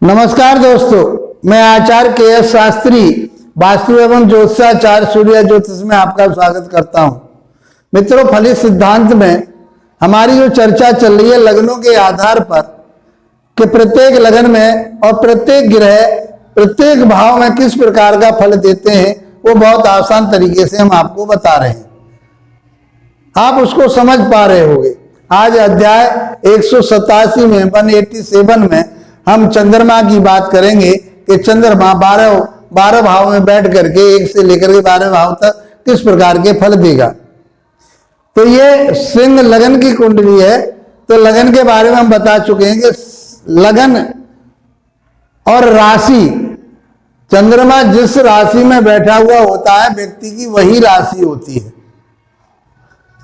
नमस्कार दोस्तों, मैं आचार्य के.एस. शास्त्री वास्तु एवं ज्योतिषाचार्य सूर्य ज्योतिष में आपका स्वागत करता हूं। मित्रों, फलित सिद्धांत में हमारी जो चर्चा चल रही है लग्नों के आधार पर कि प्रत्येक लग्न में और प्रत्येक ग्रह प्रत्येक भाव में किस प्रकार का फल देते हैं, वो बहुत आसान तरीके से हम आपको बता रहे हैं। आप उसको समझ पा रहे होंगे। आज अध्याय 187 में 187 में हम चंद्रमा की बात करेंगे कि चंद्रमा 12 भाव में बैठ करके 1 से लेकर के 12 भाव तक किस प्रकार के फल देगा। तो ये सिंह लगन की कुंडली है। तो लगन के बारे में हम बता चुके हैं कि लगन और राशि, चंद्रमा जिस राशि में बैठा हुआ होता है व्यक्ति की वही राशि होती है।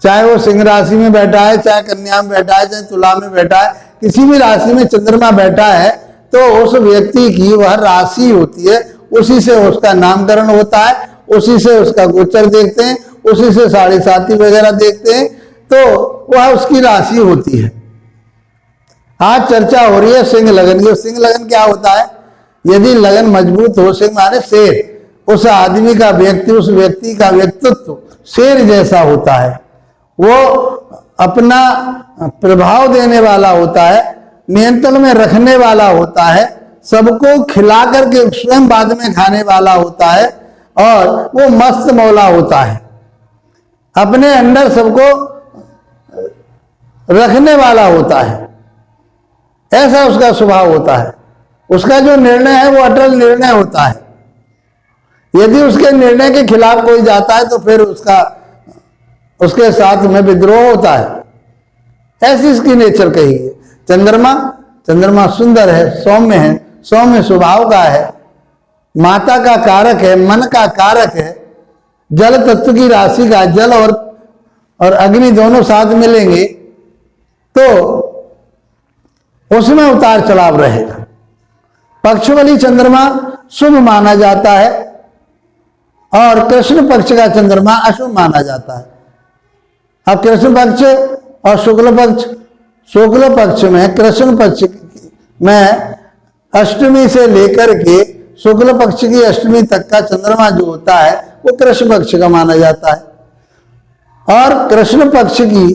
चाहे वो सिंह राशि में बैठा है, चाहे कन्या में बैठा है, चाहे तुला में बैठा है, किसी भी राशि में चंद्रमा बैठा है तो उस व्यक्ति की वह राशि होती है। उसी से उसका नामकरण होता है, उसी से उसका गोचर देखते हैं, उसी से साढ़े साथी वगैरह देखते हैं, तो वह उसकी राशि होती है। आज चर्चा हो रही है सिंह लगन की। सिंह लगन क्या होता है? यदि लगन मजबूत हो, सिंह माने शेर, उस आदमी का उस व्यक्ति का व्यक्तित्व शेर जैसा होता है। वो अपना प्रभाव देने वाला होता है, नियंत्रण में रखने वाला होता है, सबको खिला करके स्वयं बाद में खाने वाला होता है, और वो मस्त मौला होता है, अपने अंदर सबको रखने वाला होता है। ऐसा उसका स्वभाव होता है। उसका जो निर्णय है वो अटल निर्णय होता है। यदि उसके निर्णय के खिलाफ कोई जाता है तो फिर उसके साथ में विद्रोह होता है। ऐसी इसकी नेचर कही है। चंद्रमा सुंदर है, सौम्य है, सौम्य स्वभाव का है, माता का कारक है, मन का कारक है, जल तत्व की राशि का। जल और अग्नि दोनों साथ मिलेंगे तो उसमें उतार चढ़ाव रहेगा। पक्ष वाली चंद्रमा शुभ माना जाता है और कृष्ण पक्ष का चंद्रमा अशुभ माना जाता है। अब कृष्ण पक्ष और शुक्ल पक्ष में, कृष्ण पक्ष में अष्टमी से लेकर के शुक्ल पक्ष की अष्टमी तक का चंद्रमा जो होता है वो कृष्ण पक्ष का माना जाता है। और कृष्ण पक्ष की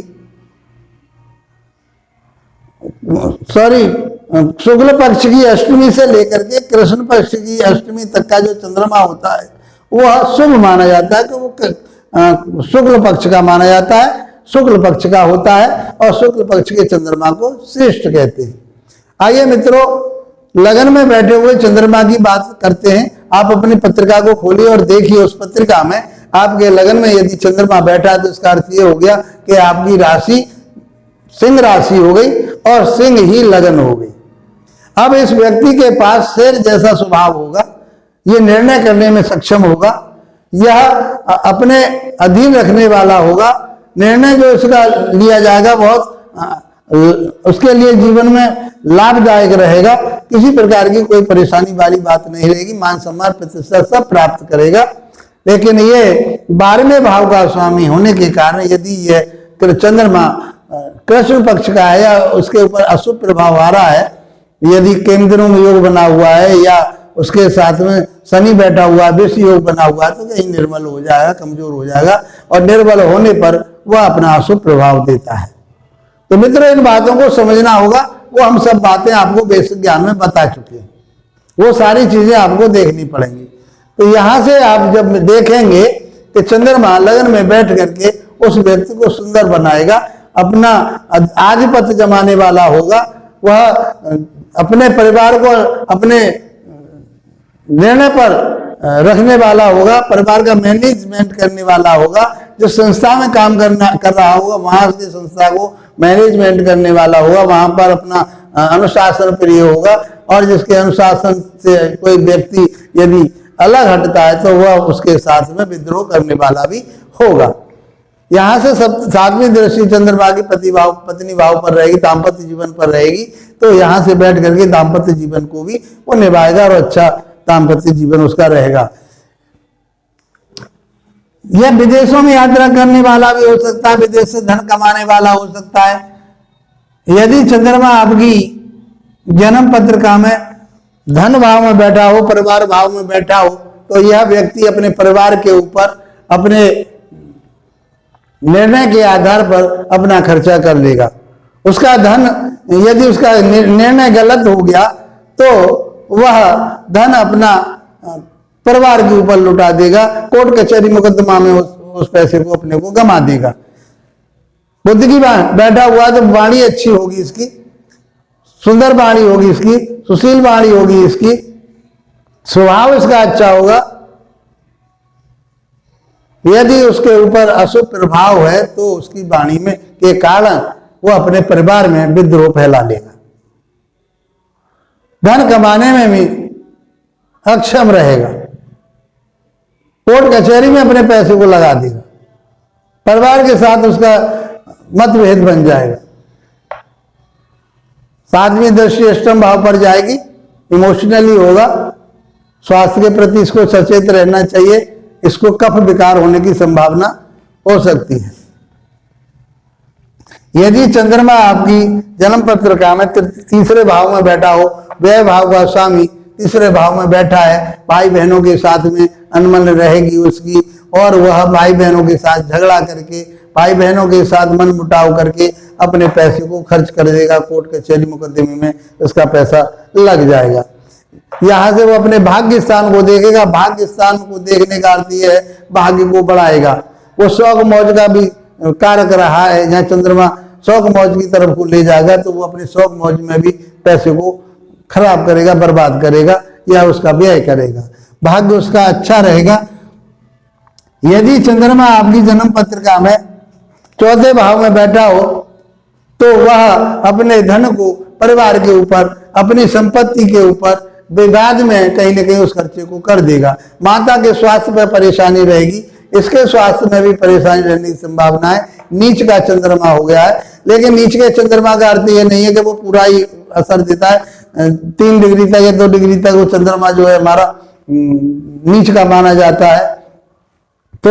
शुक्ल पक्ष की अष्टमी से लेकर के कृष्ण पक्ष की अष्टमी तक का जो चंद्रमा होता है वह शुभ माना जाता है। तो वो शुक्ल पक्ष का माना जाता है, शुक्ल पक्ष का होता है, और शुक्ल पक्ष के चंद्रमा को श्रेष्ठ कहते हैं। आइए मित्रों, लगन में बैठे हुए चंद्रमा की बात करते हैं। आप अपनी पत्रिका को खोलिए और देखिए उस पत्रिका में आपके लगन में यदि चंद्रमा बैठा है तो इसका अर्थ ये हो गया कि आपकी राशि सिंह राशि हो गई और सिंह ही लगन हो गई। अब इस व्यक्ति के पास शेर जैसा स्वभाव होगा, ये निर्णय करने में सक्षम होगा, यह अपने अधीन रखने वाला होगा। निर्णय जो इसका लिया जाएगा बहुत उसके लिए जीवन में लाभदायक रहेगा। किसी प्रकार की कोई परेशानी वाली बात नहीं रहेगी। मान सम्मान प्रतिष्ठा सब प्राप्त करेगा। लेकिन ये 12वें भाव का स्वामी होने के कारण यदि ये चंद्रमा कृष्ण पक्ष का है या उसके ऊपर अशुभ प्रभाव आ रहा है, यदि केंद्रों में योग बना हुआ है या उसके साथ में शनि बैठा हुआ है, विष योग बना हुआ है, तो कहीं निर्बल हो जाएगा, कमजोर हो जाएगा, और निर्बल होने पर वह अपना अशुभ प्रभाव देता है। तो मित्रों, इन बातों को समझना होगा। वो हम सब बातें आपको बेसिक ज्ञान में बता चुके हैं, वो सारी चीजें आपको देखनी पड़ेंगी। तो यहां से आप जब देखेंगे कि चंद्रमा लगन में बैठ करके उस व्यक्ति को सुंदर बनाएगा, अपना आधिपत्य जमाने वाला होगा, वह अपने परिवार को अपने निर्णय पर रखने वाला होगा, परिवार का मैनेजमेंट करने वाला होगा। जो संस्था में काम कर रहा होगा वहां से संस्था को मैनेजमेंट करने वाला होगा, वहां पर अपना अनुशासन प्रिय होगा। और जिसके अनुशासन से कोई व्यक्ति यदि अलग हटता है तो वह उसके साथ में विद्रोह करने वाला भी होगा। यहाँ से 7वीं दृष्टि चंद्रमा की पत्नी भाव पर रहेगी, दाम्पत्य जीवन पर रहेगी। तो यहाँ से बैठ करके दाम्पत्य जीवन को भी वो निभाएगा और अच्छा दाम्पत्य जीवन उसका रहेगा। यह विदेशों में यात्रा करने वाला भी हो सकता है, विदेश से धन कमाने वाला हो सकता है। यदि चंद्रमा आपकी जन्म पत्रिका में धन भाव में बैठा हो, परिवार भाव में बैठा हो, तो यह व्यक्ति अपने परिवार के ऊपर अपने निर्णय के आधार पर अपना खर्चा कर लेगा। उसका धन, यदि उसका निर्णय गलत हो गया तो वह धन अपना परिवार के ऊपर लुटा देगा, कोर्ट कचहरी मुकदमा में उस पैसे को अपने को गंवा देगा। बुद्ध की बैठा हुआ तो वाणी अच्छी होगी इसकी, सुंदर वाणी होगी इसकी, सुशील वाणी होगी इसकी, स्वभाव इसका अच्छा होगा। यदि उसके ऊपर अशुभ प्रभाव है तो उसकी वाणी में के कारण वो अपने परिवार में विद्रोह फैला लेगा, धन कमाने में भी अक्षम रहेगा, कोर्ट कचहरी में अपने पैसे को लगा देगा, परिवार के साथ उसका मतभेद बन जाएगा, सातवीं दृष्टि अष्टम भाव पर जाएगी, इमोशनली होगा, स्वास्थ्य के प्रति इसको सचेत रहना चाहिए, इसको कफ विकार होने की संभावना हो सकती है। यदि चंद्रमा आपकी जन्म पत्रिका में तीसरे भाव में बैठा हो, व्यय भाव का स्वामी तीसरे भाव में बैठा है, भाई बहनों के साथ में अनमन रहेगी उसकी, और वह भाई बहनों के साथ झगड़ा करके, भाई बहनों के साथ मन मुटाव करके अपने पैसे को खर्च कर देगा, कोर्ट कचहरी मुकदमे में उसका पैसा लग जाएगा। यहां से वो अपने भाग्य स्थान को देखेगा, भाग्य स्थान को देखने का अर्थ यह है भाग्य को बढ़ाएगा। वो शौक मौज का भी कारक रहा है, जहाँ चंद्रमा शौक मौज की तरफ को ले जाएगा तो वो अपने शौक मौज में भी पैसे को खराब करेगा, बर्बाद करेगा या उसका व्यय करेगा। भाग्य उसका अच्छा रहेगा। यदि चंद्रमा आपकी जन्म पत्रिका में चौथे भाव में बैठा हो तो वह अपने धन को परिवार के ऊपर, अपनी संपत्ति के ऊपर विवाद में कहीं न कहीं उस खर्चे को कर देगा। माता के स्वास्थ्य पर परेशानी रहेगी, इसके स्वास्थ्य में भी परेशानी रहने की संभावना है। नीच का चंद्रमा हो गया है, लेकिन नीच के चंद्रमा का अर्थ ये नहीं है कि वो पूरा ही असर देता है। 3 डिग्री तक या 2 डिग्री तक वो चंद्रमा जो है हमारा नीच का माना जाता है, तो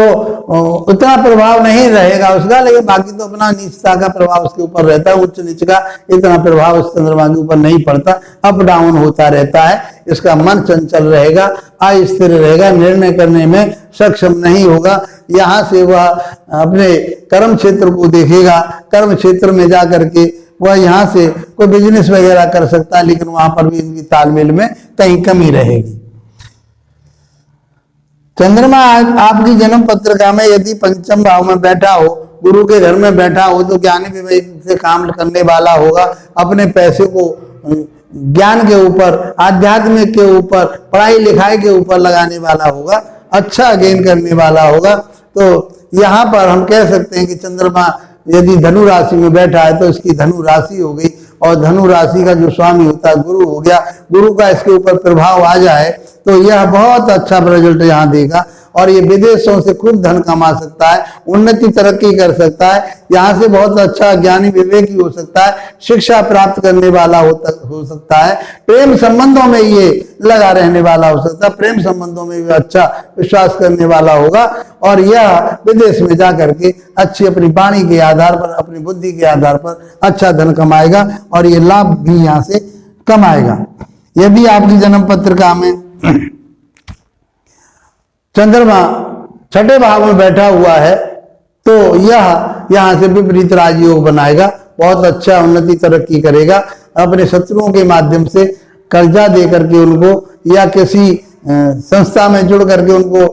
उतना प्रभाव नहीं रहेगा उसका, लेकिन बाकी तो अपना नीचता का प्रभाव उसके ऊपर रहता है। उच्च नीच का इतना प्रभाव उस चंद्रमा के ऊपर नहीं पड़ता, अप डाउन होता रहता है। इसका मन चंचल रहेगा, अस्थिर रहेगा, निर्णय करने में सक्षम नहीं होगा। यहाँ से वह अपने कर्म क्षेत्र को देखेगा, कर्म क्षेत्र में जा करके वह यहाँ से कोई बिजनेस वगैरह कर सकता है, लेकिन वहां पर भी इनकी तालमेल में कहीं कमी रहेगी। चंद्रमा आपकी जन्म पत्रिका में यदि पंचम भाव में बैठा हो, गुरु के घर में बैठा हो, तो ज्ञानी विवेक से काम करने वाला होगा। अपने पैसे को ज्ञान के ऊपर, आध्यात्मिक के ऊपर, पढ़ाई लिखाई के ऊपर लगाने वाला होगा, अच्छा गेन करने वाला होगा। तो यहाँ पर हम कह सकते हैं कि चंद्रमा यदि धनु राशि में बैठा है तो इसकी धनु राशि हो गई, और धनु राशि का जो स्वामी होता है गुरु हो गया। गुरु का इसके ऊपर प्रभाव आ जाए तो यह बहुत अच्छा रिजल्ट यहाँ देगा, और ये विदेशों से खूब धन कमा सकता है, उन्नति तरक्की कर सकता है, यहाँ से बहुत अच्छा ज्ञानी विवेकी हो सकता है, शिक्षा प्राप्त करने वाला हो सकता है, प्रेम संबंधों में ये लगा रहने वाला हो सकता है, प्रेम संबंधों में भी अच्छा विश्वास करने वाला होगा, और यह विदेश में जा करके अच्छी अपनी वाणी के आधार पर, अपनी बुद्धि के आधार पर अच्छा धन कमाएगा, और ये लाभ भी यहाँ से कमाएगा। यदि आपकी जन्म पत्रिका में चंद्रमा छठे भाव में बैठा हुआ है तो यह यहाँ से विपरीत राजयोग बनाएगा, बहुत अच्छा उन्नति तरक्की करेगा। अपने शत्रुओं के माध्यम से कर्जा दे करके उनको, या किसी संस्था में जुड़ करके उनको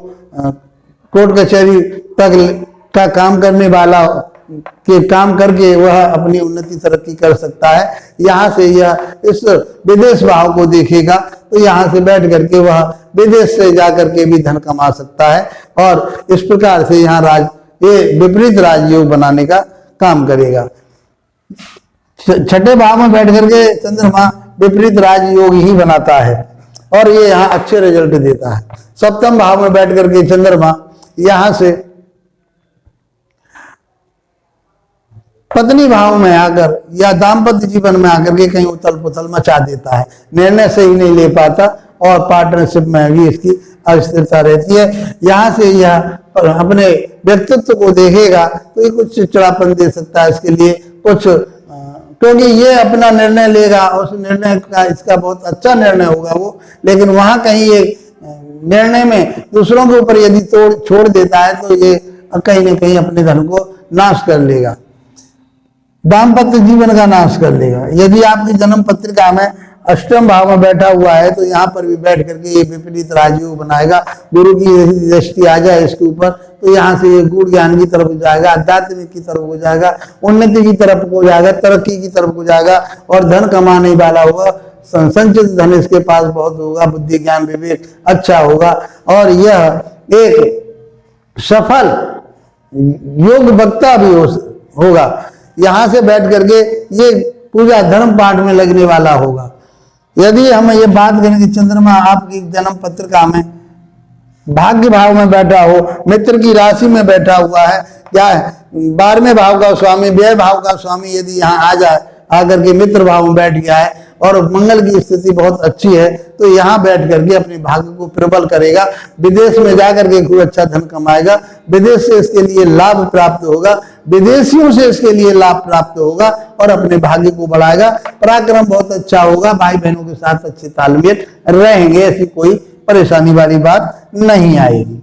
कोर्ट कचहरी तक का काम करने वाला के काम करके वह अपनी उन्नति तरक्की कर सकता है। यहाँ से यह इस विदेश भाव को देखेगा तो यहाँ से बैठ करके वह विदेश से जाकर के भी धन कमा सकता है, और इस प्रकार से यहाँ ये विपरीत राजयोग बनाने का काम करेगा। छठे भाव में बैठ करके चंद्रमा विपरीत राजयोग ही बनाता है, और ये यहाँ अच्छे रिजल्ट देता है। सप्तम भाव में बैठ करके चंद्रमा यहाँ से पत्नी भाव में आकर या दाम्पत्य जीवन में आकर के कहीं उथल पुथल मचा देता है, निर्णय सही नहीं ले पाता, और पार्टनरशिप में भी इसकी अस्थिरता रहती है। यहाँ से यह अपने व्यक्तित्व को देखेगा तो ये कुछ चिड़चिड़ापन दे सकता है, इसके लिए कुछ क्योंकि ये अपना निर्णय लेगा, उस निर्णय का इसका बहुत अच्छा निर्णय होगा वो, लेकिन वहां कहीं ये निर्णय में दूसरों के ऊपर यदि छोड़ देता है तो ये कहीं ना कहीं अपने धन को नाश कर लेगा, दाम्पत्य जीवन का नाश कर लेगा। यदि आपकी जन्म पत्रिका में अष्टम भाव में बैठा हुआ है तो यहाँ पर भी बैठ करके ये विपरीत राजयोग बनाएगा। गुरु की दृष्टि आ जाए इसके ऊपर तो यहाँ से ये गुण ज्ञान की तरफ हो जाएगा, आध्यात्मिक की तरफ हो जाएगा, उन्नति की तरफ हो जाएगा, तरक्की की तरफ हो जाएगा और धन कमाने वाला होगा। संचित धन इसके पास बहुत होगा, बुद्धि ज्ञान विवेक अच्छा होगा और यह एक सफल योग वक्ता भी होगा। यहाँ से बैठ करके ये पूजा धर्म पाठ में लगने वाला होगा। यदि हम ये बात करें कि चंद्रमा आपकी जन्म पत्रिका में भाग्य भाव में बैठा हो, मित्र की राशि में बैठा हुआ है, क्या है 12वें भाव का स्वामी, व्यय भाव का स्वामी यदि यहाँ आ जाए, आकर के मित्र भाव में बैठ गया है और मंगल की स्थिति बहुत अच्छी है तो यहाँ बैठ करके अपने भाग्य को प्रबल करेगा। विदेश में जाकर के खूब अच्छा धन कमाएगा, विदेश से इसके लिए लाभ प्राप्त होगा, विदेशियों से इसके लिए लाभ प्राप्त होगा और अपने भाग्य को बढ़ाएगा। पराक्रम बहुत अच्छा होगा, भाई बहनों के साथ अच्छे तालमेल रहेंगे, ऐसी कोई परेशानी वाली बात नहीं आएगी।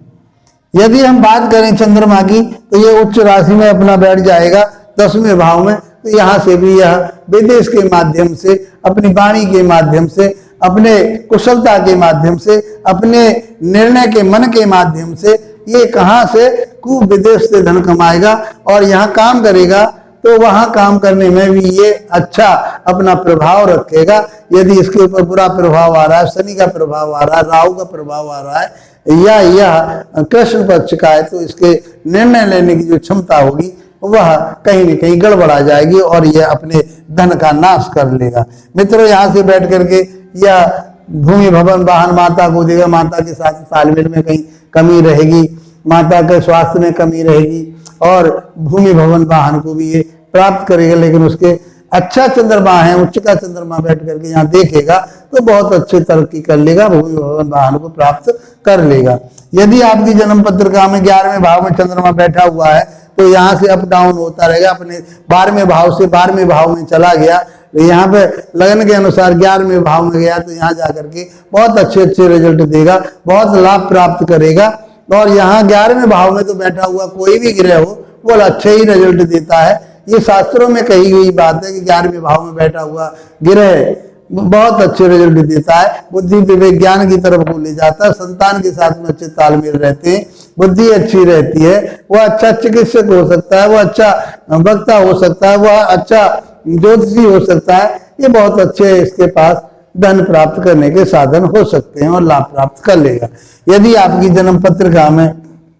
यदि हम बात करें चंद्रमा की तो ये उच्च राशि में अपना बैठ जाएगा 10वें भाव में, तो यहाँ से भी यह विदेश के माध्यम से, अपनी वाणी के माध्यम से, अपने कुशलता के माध्यम से, अपने निर्णय के मन के माध्यम से ये कहाँ से खूब विदेश से धन कमाएगा और यहाँ काम करेगा तो वहां काम करने में भी ये अच्छा अपना प्रभाव रखेगा। यदि इसके ऊपर बुरा प्रभाव आ रहा है, शनि का प्रभाव आ रहा है, राहु का प्रभाव आ रहा है या यह कृष्ण पक्ष का है तो इसके निर्णय लेने की जो क्षमता होगी वह कहीं न कहीं गड़बड़ा जाएगी और यह अपने धन का नाश कर लेगा। मित्रों, यहाँ से बैठ करके यह भूमि भवन वाहन माता को देगा, माता के साथ तालमेल में कहीं कमी रहेगी, माता के स्वास्थ्य में कमी रहेगी और भूमि भवन वाहन को भी ये प्राप्त करेगा। लेकिन उसके अच्छा चंद्रमा है, उच्च का चंद्रमा बैठ करके यहाँ देखेगा तो बहुत अच्छी तरक्की कर लेगा, भूमि भवन वाहन को प्राप्त कर लेगा। यदि आपकी जन्म पत्रिका में 11वें भाव में चंद्रमा बैठा हुआ है तो यहाँ से अप डाउन होता रहेगा, अपने 12वें भाव से 12वें भाव में चला गया, यहाँ पे लगन के अनुसार 11वें भाव में गया तो यहाँ जाकर के बहुत अच्छे रिजल्ट देगा, बहुत लाभ प्राप्त करेगा। और यहाँ 11वें भाव में तो बैठा हुआ कोई भी ग्रह हो वो अच्छे ही रिजल्ट देता है। ये शास्त्रों में कही गई बात है कि 11वें भाव में बैठा हुआ ग्रह बहुत अच्छे रिजल्ट देता है, बुद्धि विवेक ज्ञान की तरफ को ले जाता है, संतान के साथ में अच्छे तालमेल रहते हैं, बुद्धि अच्छी रहती है, वह अच्छा चिकित्सक हो सकता है, वह अच्छा वक्ता हो सकता है, वह अच्छा ज्योतिषी हो सकता है। ये बहुत अच्छे इसके पास धन प्राप्त करने के साधन हो सकते हैं और लाभ प्राप्त कर लेगा। यदि आपकी जन्म पत्रिका में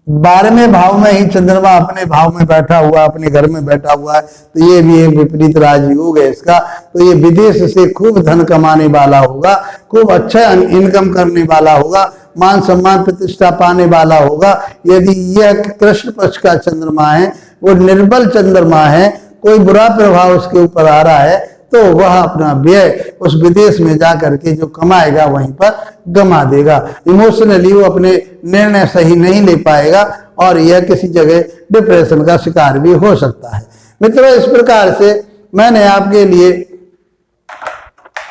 12वें भाव में ही चंद्रमा अपने भाव में बैठा हुआ, अपने घर में बैठा हुआ है तो ये भी एक विपरीत राजयोग है इसका। तो ये विदेश से खूब धन कमाने वाला होगा, खूब अच्छा इनकम करने वाला होगा, मान सम्मान प्रतिष्ठा पाने वाला होगा। यदि यह कृष्ण पक्ष का चंद्रमा है, वो निर्बल चंद्रमा है, कोई बुरा प्रभाव उसके ऊपर आ रहा है तो वह अपना व्यय उस विदेश में जाकर के जो कमाएगा वहीं पर गमा देगा। इमोशनली वो अपने निर्णय सही नहीं ले पाएगा और यह किसी जगह डिप्रेशन का शिकार भी हो सकता है। मित्रों, इस प्रकार से मैंने आपके लिए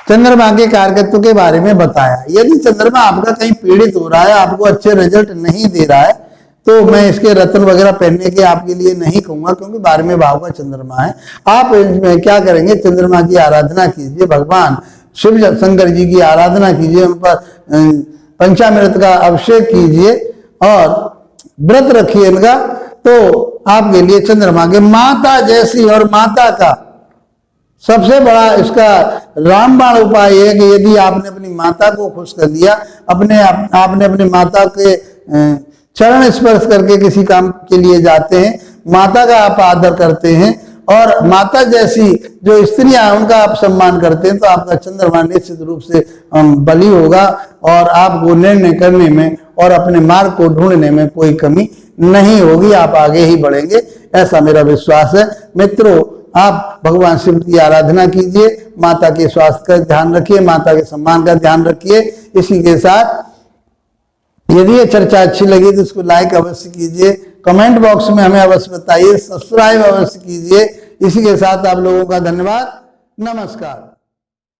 चंद्रमा के कारकत्व के बारे में बताया। यदि चंद्रमा आपका कहीं पीड़ित हो रहा है, आपको अच्छे रिजल्ट नहीं दे रहा है तो मैं इसके रत्न वगैरह पहनने के आपके लिए नहीं कहूंगा, क्योंकि 12वें भाव का चंद्रमा है। आप इसमें क्या करेंगे, चंद्रमा की आराधना कीजिए, भगवान शिव शंकर जी की आराधना कीजिए, उन पर पंचामृत का अभिषेक कीजिए और व्रत रखिए इनका, तो आपके लिए चंद्रमा के माता जैसी और माता का सबसे बड़ा इसका रामबाण उपाय है कि यदि आपने अपनी माता को खुश कर लिया, आपने अपनी माता के चरण स्पर्श करके किसी काम के लिए जाते हैं, माता का आप आदर करते हैं और माता जैसी जो स्त्रियां हैं उनका आप सम्मान करते हैं, तो आपका चंद्रमा निश्चित रूप से बली होगा और आपको निर्णय करने में और अपने मार्ग को ढूंढने में कोई कमी नहीं होगी, आप आगे ही बढ़ेंगे, ऐसा मेरा विश्वास है। मित्रों, आप भगवान शिव की आराधना कीजिए, माता के स्वास्थ्य का ध्यान रखिए, माता के सम्मान का ध्यान रखिए। इसी के साथ यदि ये चर्चा अच्छी लगी तो इसको लाइक अवश्य कीजिए, कमेंट बॉक्स में हमें अवश्य बताइए, सब्सक्राइब अवश्य कीजिए। इसी के साथ आप लोगों का धन्यवाद। नमस्कार।